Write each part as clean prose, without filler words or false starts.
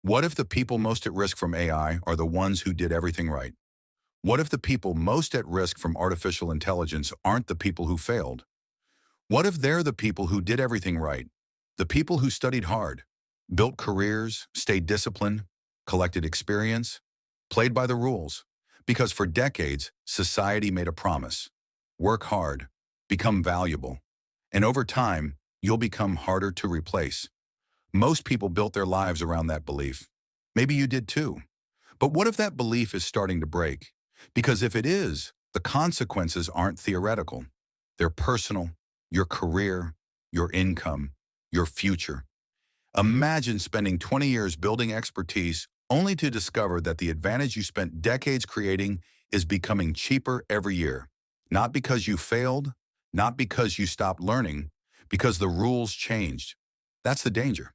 What if the people most at risk from AI are the ones who did everything right? What if the people most at risk from artificial intelligence aren't the people who failed? What if they're the people who did everything right? The people who studied hard, built careers, stayed disciplined, collected experience, played by the rules. Because for decades, society made a promise. Work hard, become valuable, and over time, you'll become harder to replace. Most people built their lives around that belief. Maybe you did too. But what if that belief is starting to break? Because if it is, the consequences aren't theoretical. They're personal, your career, your income, your future. Imagine spending 20 years building expertise only to discover that the advantage you spent decades creating is becoming cheaper every year. Not because you failed, not because you stopped learning, because the rules changed. That's the danger.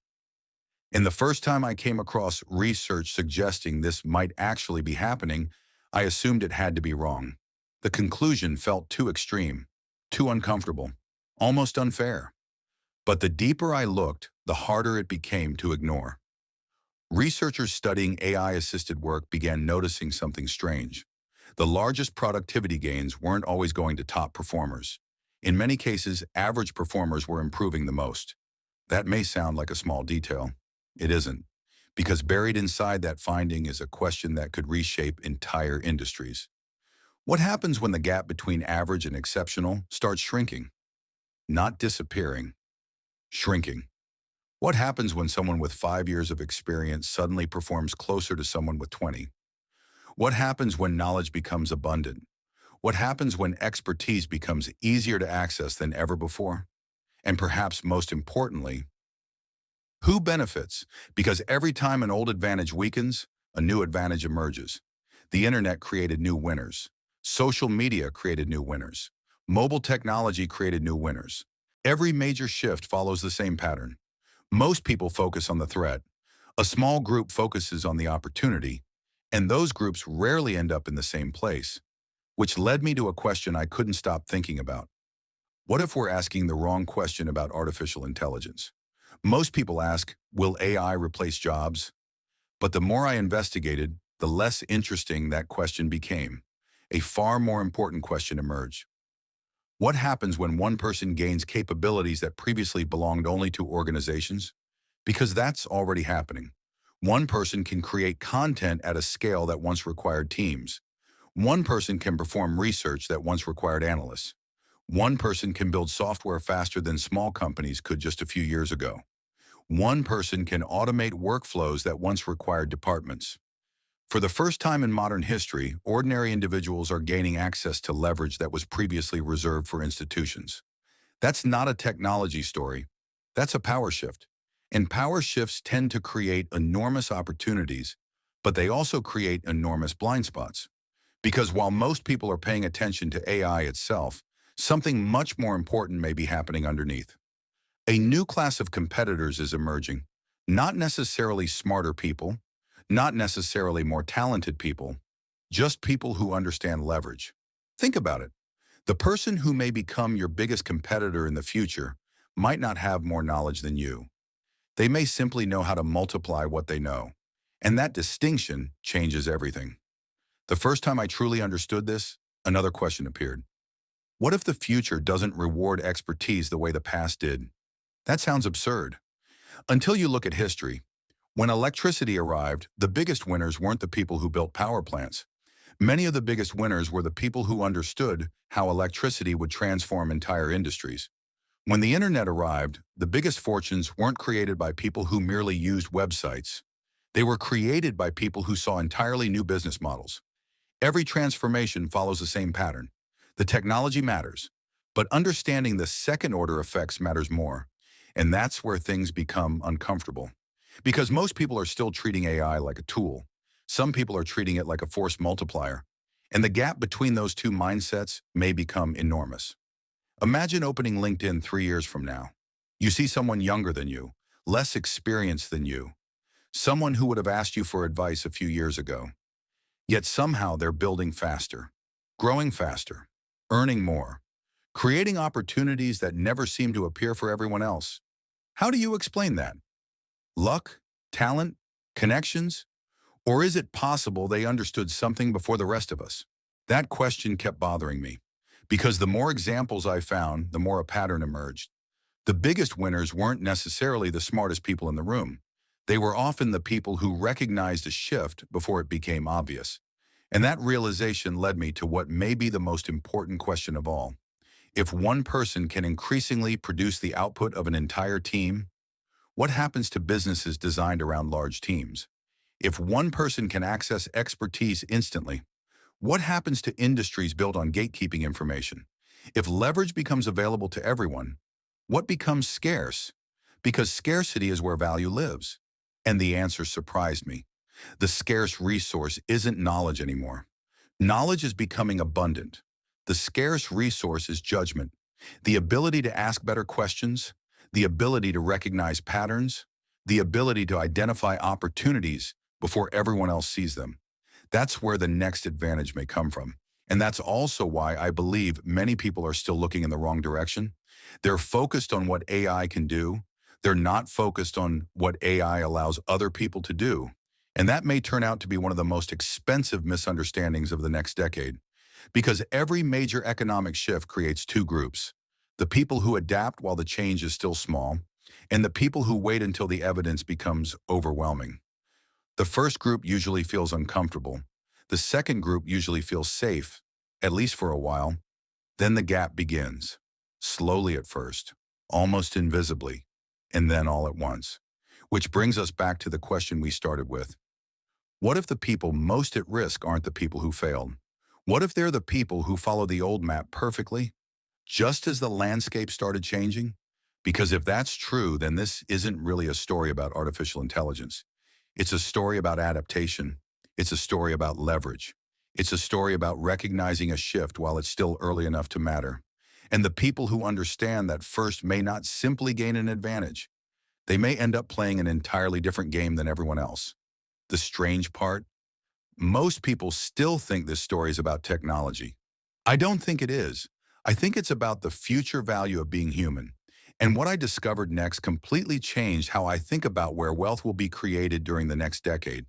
And the first time I came across research suggesting this might actually be happening, I assumed it had to be wrong. The conclusion felt too extreme, too uncomfortable, almost unfair. But the deeper I looked, the harder it became to ignore. Researchers studying AI-assisted work began noticing something strange. The largest productivity gains weren't always going to top performers. In many cases, average performers were improving the most. That may sound like a small detail. It isn't, because buried inside that finding is a question that could reshape entire industries. What happens when the gap between average and exceptional starts shrinking? Not disappearing, shrinking. What happens when someone with 5 years of experience suddenly performs closer to someone with 20? What happens when knowledge becomes abundant? What happens when expertise becomes easier to access than ever before? And perhaps most importantly, who benefits? Because every time an old advantage weakens, a new advantage emerges. The internet created new winners. Social media created new winners. Mobile technology created new winners. Every major shift follows the same pattern. Most people focus on the threat. A small group focuses on the opportunity, and those groups rarely end up in the same place, which led me to a question I couldn't stop thinking about. What if we're asking the wrong question about artificial intelligence? Most people ask, will AI replace jobs? But the more I investigated, the less interesting that question became. A far more important question emerged. What happens when one person gains capabilities that previously belonged only to organizations? Because that's already happening. One person can create content at a scale that once required teams. One person can perform research that once required analysts. One person can build software faster than small companies could just a few years ago. One person can automate workflows that once required departments. For the first time in modern history, ordinary individuals are gaining access to leverage that was previously reserved for institutions. That's not a technology story. That's a power shift. And power shifts tend to create enormous opportunities, but they also create enormous blind spots. Because while most people are paying attention to AI itself, something much more important may be happening underneath. A new class of competitors is emerging, not necessarily smarter people, not necessarily more talented people, just people who understand leverage. Think about it. The person who may become your biggest competitor in the future might not have more knowledge than you. They may simply know how to multiply what they know. And that distinction changes everything. The first time I truly understood this, another question appeared. What if the future doesn't reward expertise the way the past did? That sounds absurd. Until you look at history. When electricity arrived, the biggest winners weren't the people who built power plants. Many of the biggest winners were the people who understood how electricity would transform entire industries. When the internet arrived, the biggest fortunes weren't created by people who merely used websites. They were created by people who saw entirely new business models. Every transformation follows the same pattern. The technology matters, but understanding the second-order effects matters more. And that's where things become uncomfortable. Because most people are still treating AI like a tool. Some people are treating it like a force multiplier. And the gap between those two mindsets may become enormous. Imagine opening LinkedIn 3 years from now. You see someone younger than you, less experienced than you, someone who would have asked you for advice a few years ago. Yet somehow they're building faster, growing faster, earning more, creating opportunities that never seem to appear for everyone else. How do you explain that? Luck? Talent? Connections? Or is it possible they understood something before the rest of us? That question kept bothering me, because the more examples I found, the more a pattern emerged. The biggest winners weren't necessarily the smartest people in the room. They were often the people who recognized a shift before it became obvious. And that realization led me to what may be the most important question of all. If one person can increasingly produce the output of an entire team, what happens to businesses designed around large teams? If one person can access expertise instantly, what happens to industries built on gatekeeping information? If leverage becomes available to everyone, what becomes scarce? Because scarcity is where value lives. And the answer surprised me. The scarce resource isn't knowledge anymore. Knowledge is becoming abundant. The scarce resource is judgment, the ability to ask better questions, the ability to recognize patterns, the ability to identify opportunities before everyone else sees them. That's where the next advantage may come from. And that's also why I believe many people are still looking in the wrong direction. They're focused on what AI can do. They're not focused on what AI allows other people to do. And that may turn out to be one of the most expensive misunderstandings of the next decade. Because every major economic shift creates two groups: the people who adapt while the change is still small, and the people who wait until the evidence becomes overwhelming. The first group usually feels uncomfortable. The second group usually feels safe, at least for a while. Then the gap begins, slowly at first, almost invisibly, and then all at once. Which brings us back to the question we started with. What if the people most at risk aren't the people who failed? What if they're the people who follow the old map perfectly, just as the landscape started changing? Because if that's true, then this isn't really a story about artificial intelligence. It's a story about adaptation. It's a story about leverage. It's a story about recognizing a shift while it's still early enough to matter. And the people who understand that first may not simply gain an advantage. They may end up playing an entirely different game than everyone else. The strange part? Most people still think this story is about technology. I don't think it is. I think it's about the future value of being human. And what I discovered next completely changed how I think about where wealth will be created during the next decade.